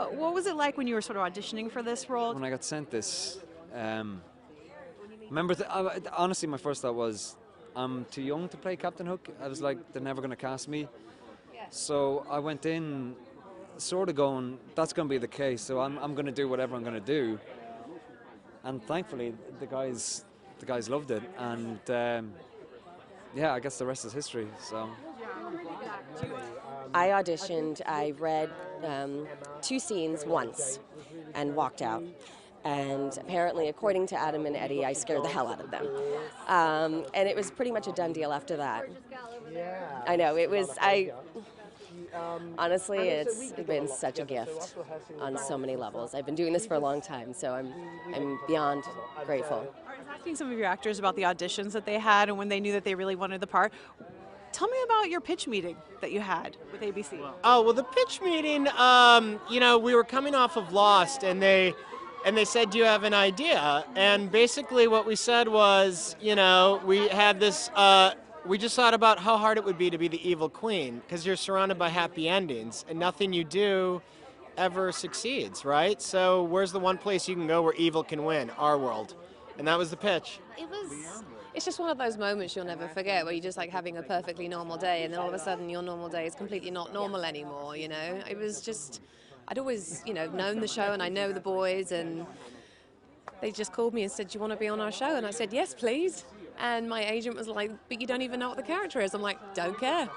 What was it like when you were sort of auditioning for this role? When I got sent this, remember, honestly, my first thought was, I'm too young to play Captain Hook. I was like, they're never going to cast me. So I went in sort of going, that's going to be the case, so I'm going to do whatever I'm going to do. And thankfully, the guys loved it. And yeah, I guess the rest is history. So. I auditioned, I read 2 scenes once and walked out. And apparently, according to Adam and Eddie, I scared the hell out of them. And it was pretty much a done deal after that. I know, honestly, it's been such a gift on so many levels. I've been doing this for a long time, so I'm beyond grateful. I was asking some of your actors about the auditions that they had and when they knew that they really wanted the part. Tell me about your pitch meeting that you had with ABC. Oh, well, the pitch meeting, we were coming off of Lost, and they said, do you have an idea? And basically what we said was, we had this, we just thought about how hard it would be to be the evil queen, because you're surrounded by happy endings, and nothing you do ever succeeds, right? So where's the one place you can go where evil can win? Our world. And that was the pitch. It's just one of those moments you'll never forget, where you're just like having a perfectly normal day, and then all of a sudden your normal day is completely not normal anymore, It was just, I'd always, known the show, and I know the boys, and they just called me and said, do you want to be on our show? And I said, yes, please. And my agent was like, but you don't even know what the character is. I'm like, don't care. And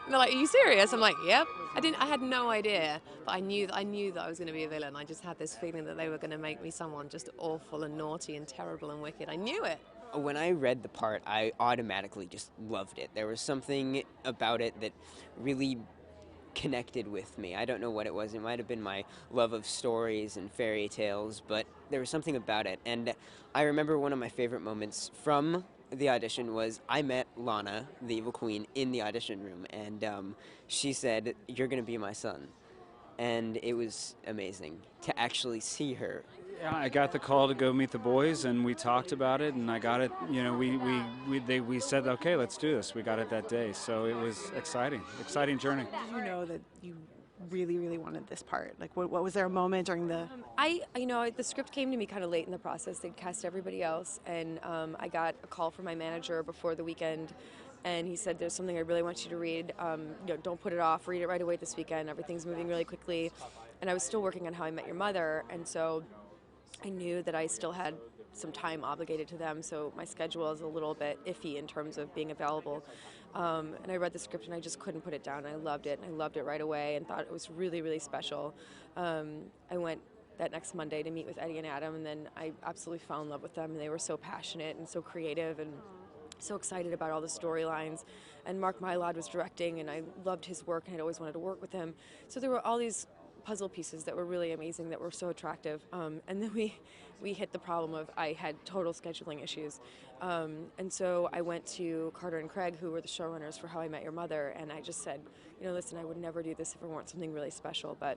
they're like, are you serious? I'm like, yep. I had no idea, but I knew that I was going to be a villain. I just had this feeling that they were going to make me someone just awful and naughty and terrible and wicked. I knew it. When I read the part, I automatically just loved it. There was something about it that really connected with me. I don't know what it was. It might have been my love of stories and fairy tales, but there was something about it. And I remember one of my favorite moments from the audition was I met Lana, the evil queen, in the audition room, and she said, "You're going to be my son." And it was amazing to actually see her. Yeah, I got the call to go meet the boys, and we talked about it, and I got it. We said, okay, let's do this. We got it that day, so it was exciting journey. Did you know that you really, really wanted this part? Like, what was there a moment during the? The script came to me kind of late in the process. They'd cast everybody else, and I got a call from my manager before the weekend. And he said, there's something I really want you to read. Don't put it off. Read it right away this weekend. Everything's moving really quickly. And I was still working on How I Met Your Mother. And so I knew that I still had some time obligated to them. So my schedule is a little bit iffy in terms of being available. And I read the script and I just couldn't put it down. I loved it. And I loved it right away and thought it was really, really special. I went that next Monday to meet with Eddie and Adam. And then I absolutely fell in love with them. And they were so passionate and so creative and so excited about all the storylines. And Mark Mylod was directing, and I loved his work, and I'd always wanted to work with him. So there were all these puzzle pieces that were really amazing, that were so attractive. And then we hit the problem of I had total scheduling issues. And so I went to Carter and Craig, who were the showrunners for How I Met Your Mother, and I just said, listen, I would never do this if it weren't something really special, but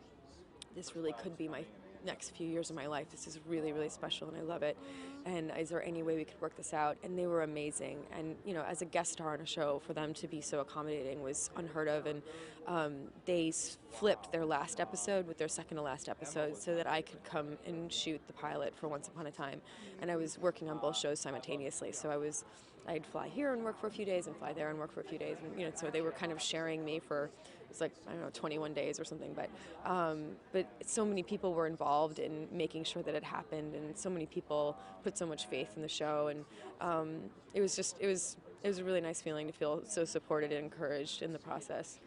this really could be my next few years of my life. This is really, really special, and I love it. And is there any way we could work this out? And they were amazing. And as a guest star on a show, for them to be so accommodating was unheard of. And they flipped their last episode with their second to last episode so that I could come and shoot the pilot for Once Upon a Time. And I was working on both shows simultaneously. So I'd fly here and work for a few days and fly there and work for a few days. And so they were kind of sharing me for, it's like, 21 days or something. But so many people were involved in making sure that it happened, and so many people put so much faith in the show. And it was a really nice feeling to feel so supported and encouraged in the process.